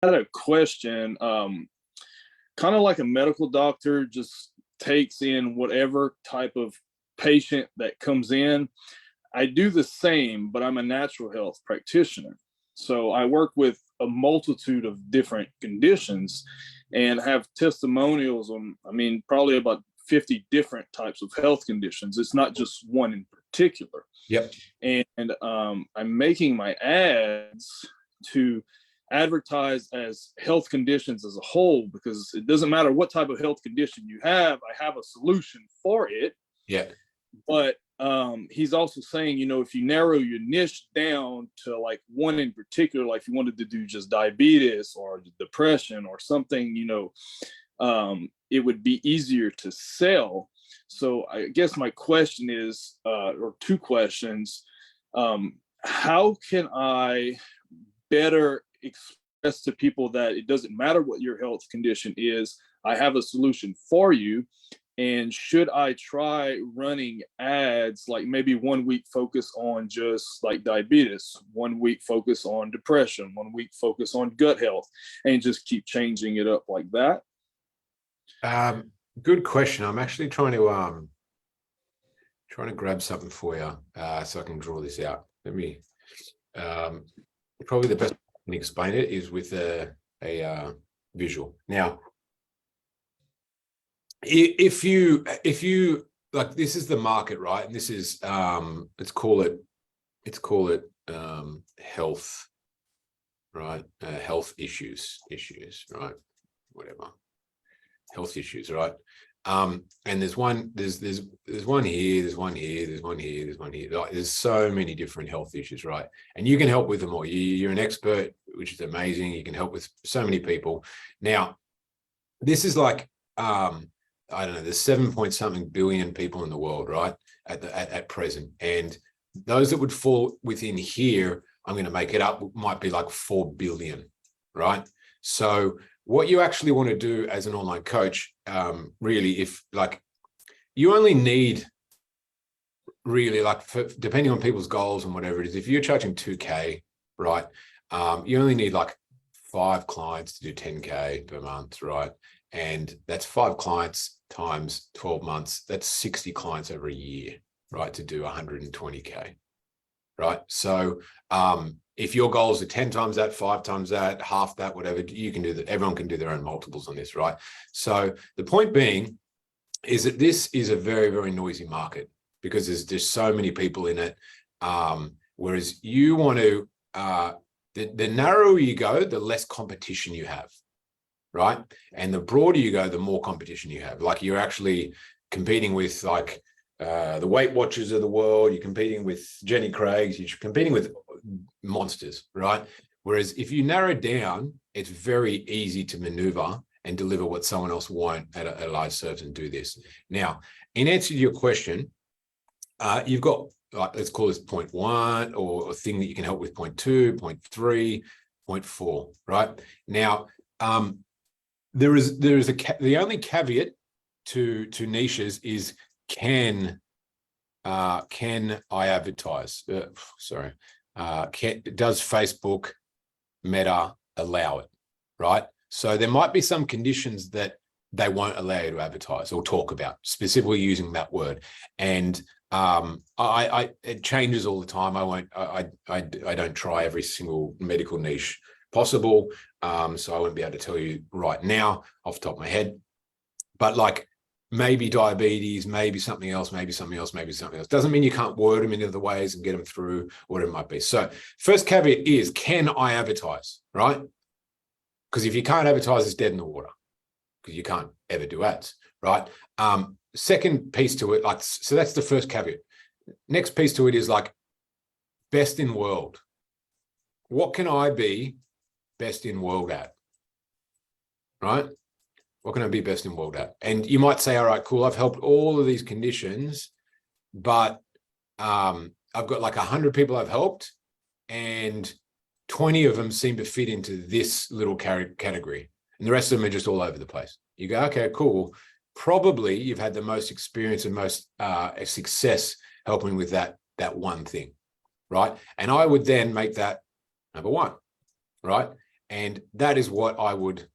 had a question. Kind of like a medical doctor just takes in whatever type of patient that comes in. I do the same, but I'm a natural health practitioner. So I work with a multitude of different conditions and have testimonials on, probably about 50 different types of health conditions. It's not just one in particular. Yep. And I'm making my ads to advertise as health conditions as a whole, because it doesn't matter what type of health condition you have, I have a solution for it. Yeah. But he's also saying, if you narrow your niche down to like one in particular, like if you wanted to do just diabetes or depression or something, it would be easier to sell. So I guess my question is, or two questions, how can I better express to people that it doesn't matter what your health condition is, I have a solution for you? And should I try running ads, like maybe 1 week focus on just like diabetes, 1 week focus on depression, 1 week focus on gut health, and just keep changing it up like that? Good question. I'm actually trying to grab something for you so I can draw this out. Let me. Probably the best way I can explain it is with a visual. Now, if you like, this is the market, right? And this is let's call it health, right? Health issues, right? Whatever, health issues, right? And there's one here, there's one here, there's one here. Like, there's so many different health issues, right? And you can help with them all. You're an expert, which is amazing. You can help with so many people. Now, this is like I don't know, there's 7-point-something billion people in the world, right? At present. And those that would fall within here, I'm going to make it up, might be like 4 billion, right? So what you actually want to do as an online coach, really, if like you only need really like, depending on people's goals and whatever it is, if you're charging 2K, right? You only need like 5 clients to do 10K per month, right? And that's 5 clients times 12 months. That's 60 clients over a year, right? To do 120K, right? So if your goals are 10 times that, 5 times that, half that, whatever, you can do that. Everyone can do their own multiples on this, right? So the point being is that this is a very, very noisy market because there's so many people in it. Whereas you want to, the narrower you go, the less competition you have, right? And the broader you go, the more competition you have. Like, you're actually competing with like the Weight Watchers of the world, you're competing with Jenny Craig's, you're competing with monsters, right? Whereas if you narrow down, it's very easy to maneuver and deliver what someone else won't at a large service and do this. Now, in answer to your question, you've got, like, let's call this point 1, or a thing that you can help with point 2, point 3, point 4, right? Now, there is the only caveat to niches is, can I advertise? Does Facebook Meta allow it, right? So there might be some conditions that they won't allow you to advertise or talk about, specifically using that word. And it changes all the time. I don't try every single medical niche possible. So I wouldn't be able to tell you right now off the top of my head, but like maybe diabetes, maybe something else, maybe something else, maybe something else. Doesn't mean you can't word them in other ways and get them through, whatever it might be. So first caveat is, can I advertise, right? Because if you can't advertise, it's dead in the water, because you can't ever do ads, right? Second piece to it, like, so that's the first caveat. Next piece to it is like best in world. What can I be best in world at, right? What can I be best in world at? And you might say, all right, cool, I've helped all of these conditions, but I've got like 100 people I've helped, and 20 of them seem to fit into this little category, and the rest of them are just all over the place. You go, okay, cool. Probably you've had the most experience and most success helping with that one thing, right? And I would then make that number 1, right? And that is what I would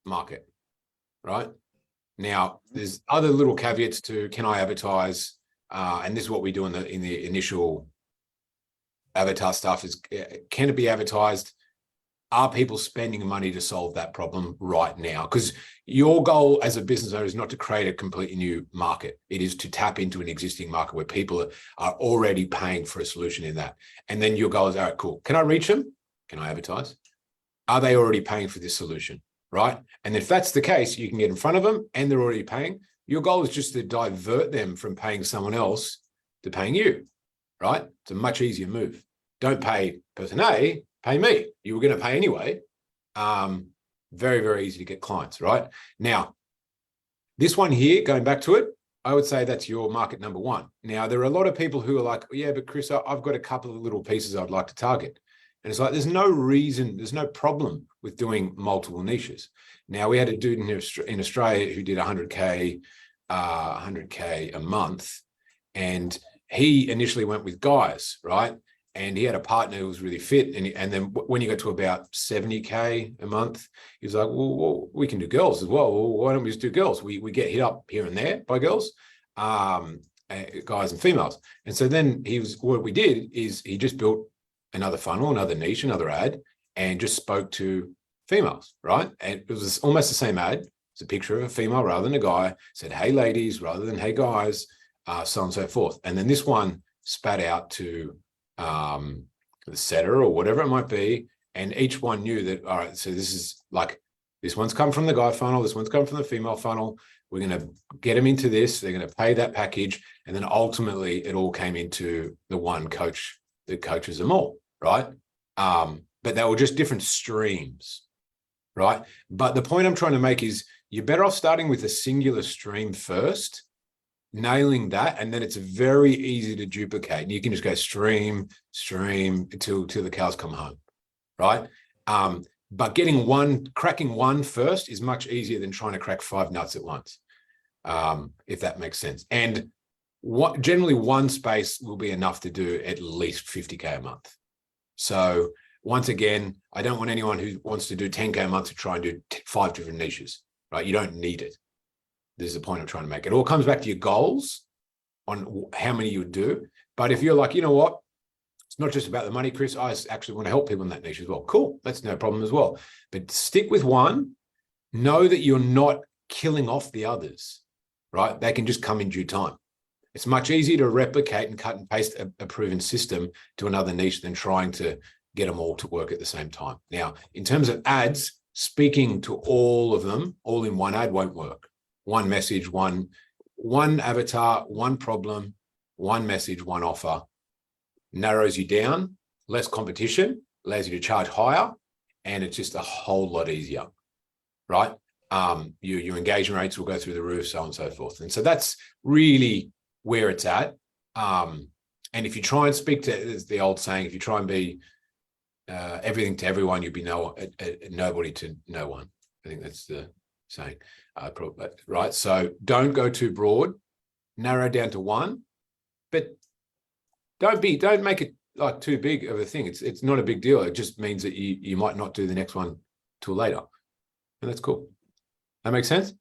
market, right? Now, there's other little caveats to, can I advertise? And this is what we do in the initial avatar stuff is, can it be advertised? Are people spending money to solve that problem right now? Because your goal as a business owner is not to create a completely new market. It is to tap into an existing market where people are already paying for a solution in that. And then your goal is, all right, cool. Can I reach them? Can I advertise? Are they already paying for this solution? Right? And if that's the case, you can get in front of them and they're already paying. Your goal is just to divert them from paying someone else to paying you, right? It's a much easier move. Don't pay person A, pay me. You were going to pay anyway. Very, very easy to get clients, right? Now, this one here, going back to it, I would say that's your market number one. Now, there are a lot of people who are like, yeah, but Chris, I've got a couple of little pieces I'd like to target. And it's like, there's no reason, there's no problem with doing multiple niches. Now, we had a dude in Australia who did 100K a month. And he initially went with guys, right? And he had a partner who was really fit. And then when you got to about 70K a month, he was like, well, we can do girls as well. Well, why don't we just do girls? We get hit up here and there by girls, guys and females. And so then what we did is he just built another funnel, another niche, another ad, and just spoke to females, right? And it was almost the same ad. It's a picture of a female rather than a guy, said, hey, ladies, rather than hey, guys, so on and so forth. And then this one spat out to the setter or whatever it might be. And each one knew that, all right, so this is like, this one's come from the guy funnel, this one's come from the female funnel. We're going to get them into this. They're going to pay that package. And then ultimately it all came into the one coach that coaches them all, right? But they were just different streams, right? But the point I'm trying to make is you're better off starting with a singular stream first, nailing that, and then it's very easy to duplicate. And you can just go stream until the cows come home, right? But cracking one first is much easier than trying to crack 5 nuts at once, if that makes sense. And generally one space will be enough to do at least 50K a month. So once again, I don't want anyone who wants to do 10K a month to try and do 5 different niches, right? You don't need it. This is the point I'm trying to make. It all comes back to your goals on how many you would do. But if you're like, you know what, it's not just about the money, Chris, I actually want to help people in that niche as well. Cool, that's no problem as well. But stick with one. Know that you're not killing off the others, right? They can just come in due time. It's much easier to replicate and cut and paste a proven system to another niche than trying to get them all to work at the same time. Now, in terms of ads, speaking to all of them, all in one ad won't work. One message, one avatar, one problem, one message, one offer. Narrows you down, less competition, allows you to charge higher, and it's just a whole lot easier, right? Your engagement rates will go through the roof, so on and so forth. And so that's really where it's at. And if you try and speak to, the old saying, if you try and be everything to everyone, you'll be nobody to no one. I think that's the saying, right? So don't go too broad, narrow down to one, but don't make it like too big of a thing. It's not a big deal. It just means that you might not do the next one till later, and that's cool. That makes sense?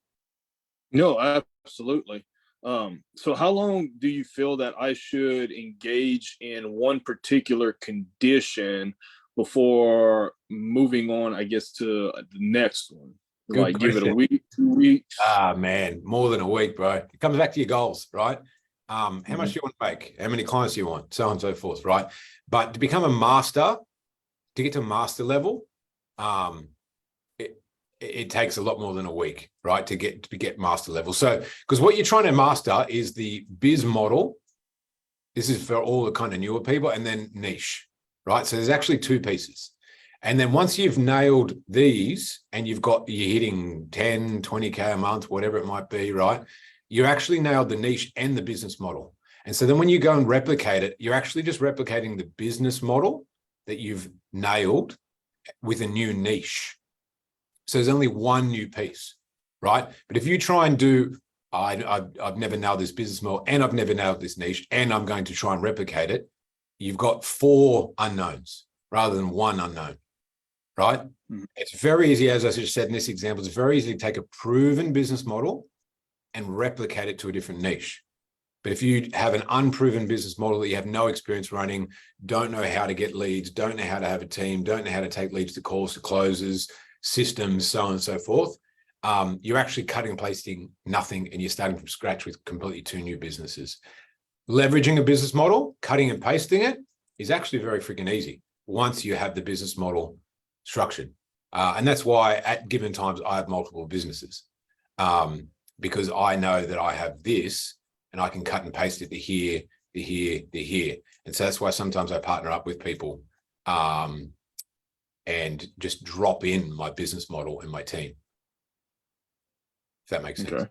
No, absolutely. So how long do you feel that I should engage in one particular condition before moving on, I guess, to the next one? Good like question. Give it a week, 2 weeks? Man, more than a week, bro. It comes back to your goals, right? How much do you want to make? How many clients do you want? So on and so forth, right? But to become a master, to get to master level, it takes a lot more than a week, right? To get master level. So, because what you're trying to master is the biz model. This is for all the kind of newer people, and then niche, right? So there's actually 2 pieces. And then once you've nailed these and you're hitting 10, 20K a month, whatever it might be, right? You actually nailed the niche and the business model. And so then when you go and replicate it, you're actually just replicating the business model that you've nailed with a new niche. So there's only one new piece, right? But if you try and do, I've never nailed this business model and I've never nailed this niche and I'm going to try and replicate it, you've got 4 unknowns rather than 1 unknown, right? It's very easy, as I just said in this example, it's very easy to take a proven business model and replicate it to a different niche. But if you have an unproven business model that you have no experience running, don't know how to get leads, don't know how to have a team, don't know how to take leads to calls to closes, systems, so on and so forth, you're actually cutting and pasting nothing, and you're starting from scratch with completely two new businesses. Leveraging a business model, cutting and pasting it is actually very freaking easy once you have the business model structured. And that's why at given times I have multiple businesses, because I know that I have this and I can cut and paste it to here, to here, to here. And so that's why sometimes I partner up with people and just drop in my business model and my team. If that makes sense. Okay.